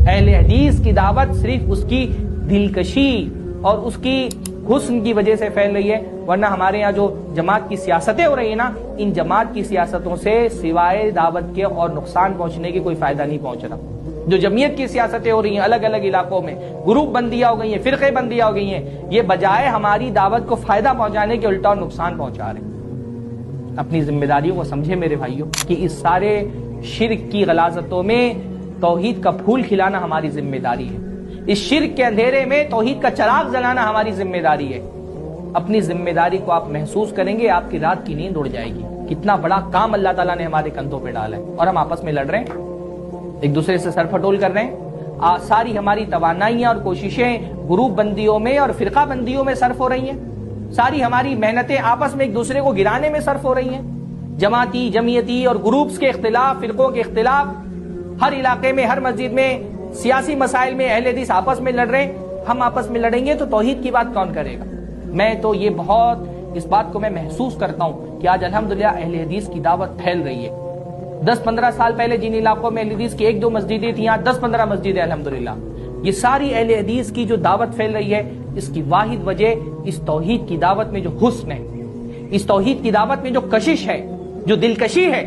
اہل حدیث کی دعوت صرف اس کی دلکشی اور اس کی حسن کی وجہ سے پھیل رہی ہے، ورنہ ہمارے یہاں جو جماعت کی سیاستیں ہو رہی ہیں نا، ان جماعت کی سیاستوں سے سوائے دعوت کے اور نقصان پہنچنے کی کوئی فائدہ نہیں پہنچ رہا۔ جو جمعیت کی سیاستیں ہو رہی ہیں الگ الگ علاقوں میں، گروپ بندیاں ہو گئی ہیں، فرقے بندیاں ہو گئی ہیں، یہ بجائے ہماری دعوت کو فائدہ پہنچانے کے الٹا اور نقصان پہنچا رہے ہیں۔ اپنی ذمہ داریوں کو سمجھے میرے بھائیوں کہ اس سارے شرک کی غلاظتوں میں توحید کا پھول کھلانا ہماری ذمہ داری ہے، اس شرک کے اندھیرے میں توحید کا چراغ جلانا ہماری ذمہ داری ہے۔ اپنی ذمہ داری کو آپ محسوس کریں گے، آپ کی رات کی نیند اڑ جائے گی۔ کتنا بڑا کام اللہ تعالیٰ نے ہمارے کندھوں پہ ڈالا ہے، اور ہم آپس میں لڑ رہے ہیں، ایک دوسرے سے سر پھٹول کر رہے ہیں۔ ساری ہماری توانائیاں اور کوششیں گروپ بندیوں میں اور فرقہ بندیوں میں صرف ہو رہی ہیں، ساری ہماری محنتیں آپس میں ایک دوسرے کو گرانے میں صرف ہو رہی ہیں۔ جماعتی، جمعیتی اور گروپس کے اختلاف، فرقوں کے اختلاف، ہر علاقے میں، ہر مسجد میں، سیاسی مسائل میں اہل حدیث آپس میں لڑ رہے ہیں۔ ہم آپس میں لڑیں گے تو توحید کی بات کون کرے گا؟ میں تو یہ بہت اس بات کو میں محسوس کرتا ہوں کہ آج الحمدللہ اہل حدیث کی دعوت پھیل رہی ہے۔ 10-15 سال پہلے جن علاقوں میں اہل حدیث کی 1-2 مسجدیں تھیں، یہاں 10-15 مسجدیں الحمدللہ۔ یہ ساری اہل حدیث کی جو دعوت پھیل رہی ہے، اس کی واحد وجہ اس توحید کی دعوت میں جو حسن ہے، اس توحید کی دعوت میں جو کشش ہے، جو دلکشی ہے،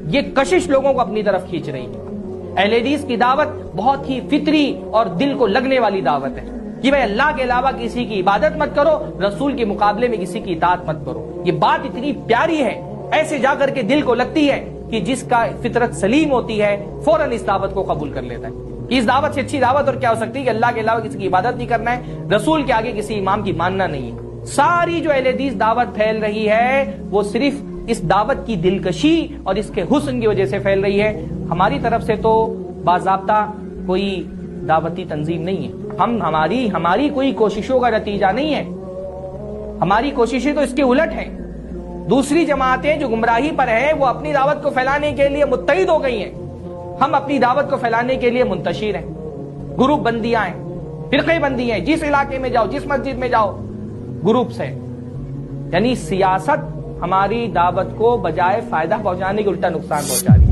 یہ کشش لوگوں کو اپنی طرف کھینچ رہی ہے۔ اہل حدیث کی دعوت بہت ہی فطری اور دل کو لگنے والی دعوت ہے کہ بھائی اللہ کے علاوہ کسی کی عبادت مت کرو، رسول کے مقابلے میں کسی کی اطاعت مت کرو۔ یہ بات اتنی پیاری ہے، ایسے جا کر کے دل کو لگتی ہے کہ جس کا فطرت سلیم ہوتی ہے فوراً اس دعوت کو قبول کر لیتا ہے۔ اس دعوت سے اچھی دعوت اور کیا ہو سکتی ہے کہ اللہ کے علاوہ کسی کی عبادت نہیں کرنا ہے، رسول کے آگے کسی امام کی ماننا نہیں ہے۔ ساری جو اہل حدیث دعوت پھیل رہی ہے وہ صرف اس دعوت کی دلکشی اور اس کے حسن کی وجہ سے پھیل رہی ہے۔ ہماری طرف سے تو باضابطہ کوئی دعوتی تنظیم نہیں ہے، ہماری کوئی کوششوں کا نتیجہ نہیں ہے، ہماری کوششیں تو اس کے الٹ ہیں۔ دوسری جماعتیں جو گمراہی پر ہیں وہ اپنی دعوت کو پھیلانے کے لیے متحد ہو گئی ہیں، ہم اپنی دعوت کو پھیلانے کے لیے منتشر ہیں۔ گروپ بندیاں ہیں، فرقے بندی ہیں، جس علاقے میں جاؤ، جس مسجد میں جاؤ گروپس ہیں۔ یعنی سیاست ہماری دعوت کو بجائے فائدہ پہنچانے کے الٹا نقصان پہنچا رہی ہے۔